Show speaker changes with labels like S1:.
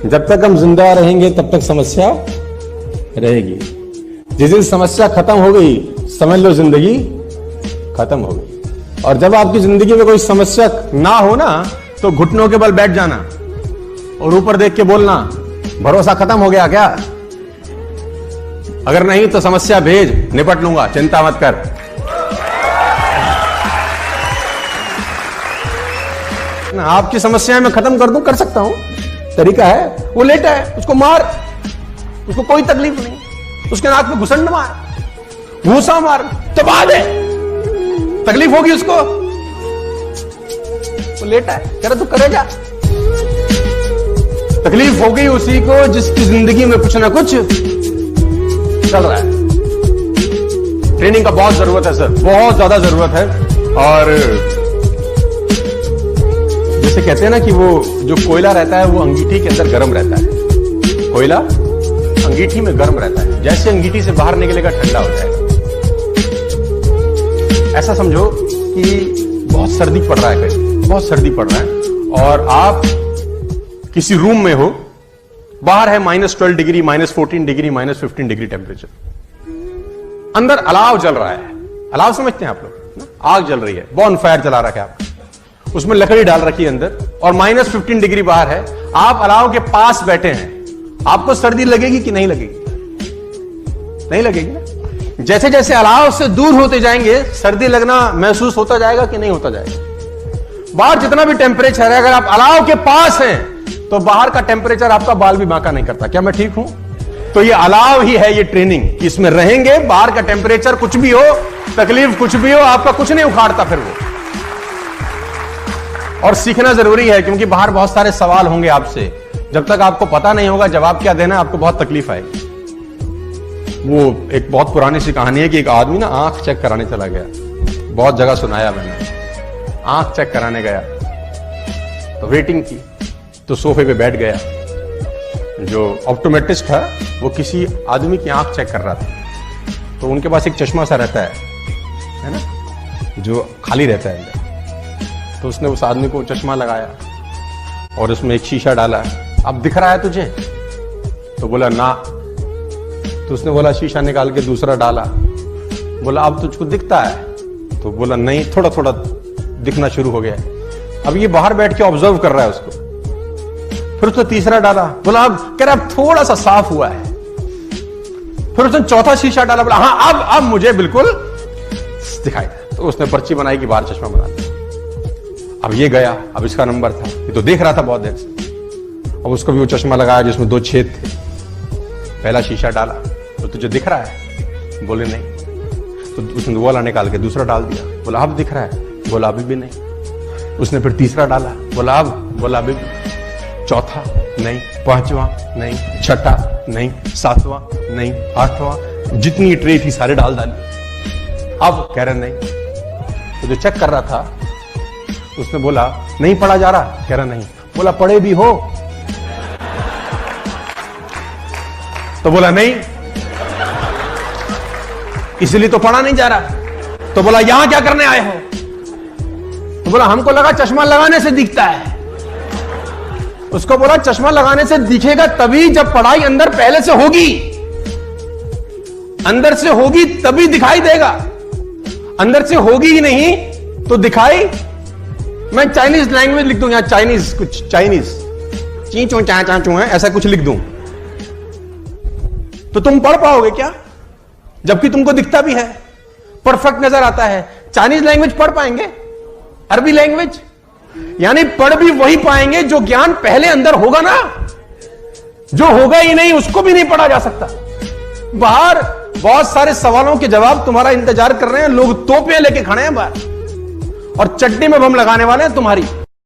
S1: जब तक हम जिंदा रहेंगे तब तक समस्या रहेगी। जिस दिन समस्या खत्म हो गई समझ लो जिंदगी खत्म हो गई। और जब आपकी जिंदगी में कोई समस्या ना हो ना तो घुटनों के बल बैठ जाना और ऊपर देख के बोलना भरोसा खत्म हो गया क्या? अगर नहीं तो समस्या भेज, निपट लूंगा, चिंता मत कर। ना आपकी समस्याएं मैं खत्म कर दूं, कर सकता हूं, तरीका है। वो लेटा है, उसको मार, उसको कोई तकलीफ नहीं, उसके नाक में घुसंड मार, भूसा मार, दबा दे, तकलीफ होगी उसको। वो लेटा है, कह रहा तू करेगा। तकलीफ हो गई उसी को जिसकी जिंदगी में कुछ ना कुछ चल रहा है। ट्रेनिंग का बहुत जरूरत है सर, बहुत ज्यादा जरूरत है। और जैसे कहते हैं ना कि वो जो कोयला रहता है वो अंगीठी के अंदर गर्म रहता है, कोयला अंगीठी में गर्म रहता है, जैसे अंगीठी से बाहर निकलेगा ठंडा हो जाएगा। ऐसा समझो कि बहुत सर्दी पड़ रहा है, कहीं बहुत सर्दी पड़ रहा है और आप किसी रूम में हो, बाहर है -12 डिग्री, -14 डिग्री, -15 डिग्री टेम्परेचर, अंदर अलाव जल रहा है। अलाव समझते हैं आप लोग, आग जल रही है, बॉन फायर जला रखा है आपने, उसमें लकड़ी डाल रखी है अंदर और -15 डिग्री बाहर है। आप अलाव के पास बैठे हैं, आपको सर्दी लगेगी कि नहीं लगेगी? नहीं लगेगी ना। जैसे जैसे अलाव से दूर होते जाएंगे सर्दी लगना महसूस होता जाएगा कि नहीं होता जाएगा? बाहर जितना भी टेम्परेचर है, अगर आप अलाव के पास हैं तो बाहर का टेम्परेचर आपका बाल भी बांका नहीं करता। क्या मैं ठीक हूं? तो ये अलाव ही है, ये ट्रेनिंग। इसमें रहेंगे, बाहर का टेम्परेचर कुछ भी हो, तकलीफ कुछ भी हो, आपका कुछ नहीं उखाड़ता फिर वो। और सीखना जरूरी है क्योंकि बाहर बहुत सारे सवाल होंगे आपसे। जब तक आपको पता नहीं होगा जवाब क्या देना, आपको बहुत तकलीफ आएगी। वो एक बहुत पुरानी सी कहानी है कि एक आदमी ना आंख चेक कराने चला गया, बहुत जगह सुनाया मैंने। आंख चेक कराने गया तो वेटिंग की, तो सोफे पे बैठ गया। जो ऑप्टोमेट्रिस्ट था वो किसी आदमी की आंख चेक कर रहा था, तो उनके पास एक चश्मा सा रहता है ना, जो खाली रहता है अंदर। तो उसने उस आदमी को चश्मा लगाया और उसमें एक शीशा डाला। अब दिख रहा है तुझे? तो बोला ना। तो उसने बोला शीशा निकाल के दूसरा डाला। बोला अब तुझको दिखता है? तो बोला नहीं, थोड़ा थोड़ा दिखना शुरू हो गया। अब ये बाहर बैठ के ऑब्जर्व कर रहा है उसको। फिर उसने तीसरा डाला, बोला अब कह रहा अब थोड़ा सा साफ हुआ है। फिर उसने चौथा शीशा डाला, बोला हाँ अब मुझे बिल्कुल दिखाई दे। तो उसने पर्ची बनाई कि बाहर चश्मा बना दिया। अब ये गया, अब इसका नंबर था, ये तो देख रहा था बहुत देर से। अब उसको भी वो चश्मा लगाया जिसमें 2 छेद थे। पहला शीशा डाला, तो तुझे दिख रहा है? बोले नहीं। तो उसने वो वाला निकाल के दूसरा डाल दिया। बोला अब दिख रहा है? बोला अभी भी नहीं। उसने फिर तीसरा डाला, बोला अब? बोला अभी भी। चौथा नहीं, पांचवा नहीं, छठा नहीं, सातवां नहीं, आठवां, जितनी ट्रे थी सारे डाल डाली। अब कह रहे नहीं। तो जो चेक कर रहा था उसने बोला नहीं पढ़ा जा रहा? कह रहा नहीं। बोला पढ़े भी हो? तो बोला नहीं, इसलिए तो पढ़ा नहीं जा रहा। तो बोला यहां क्या करने आए हो? तो बोला हमको लगा चश्मा लगाने से दिखता है। उसको बोला चश्मा लगाने से दिखेगा तभी जब पढ़ाई अंदर पहले से होगी, अंदर से होगी तभी दिखाई देगा। अंदर से होगी ही नहीं तो दिखाई। मैं चाइनीज लैंग्वेज लिख दूं यहां, चाइनीज, कुछ चाइनीज ची चो चा चा चो है, ऐसा कुछ लिख दूं तो तुम पढ़ पाओगे क्या? जबकि तुमको दिखता भी है, परफेक्ट नजर आता है। चाइनीज लैंग्वेज पढ़ पाएंगे? अरबी लैंग्वेज? यानी पढ़ भी वही पाएंगे जो ज्ञान पहले अंदर होगा ना। जो होगा ही नहीं उसको भी नहीं पढ़ा जा सकता। बाहर बहुत सारे सवालों के जवाब तुम्हारा इंतजार कर रहे हैं, लोग तोपें लेके खड़े हैं बाहर और चड्डी में बम लगाने वाले हैं तुम्हारी।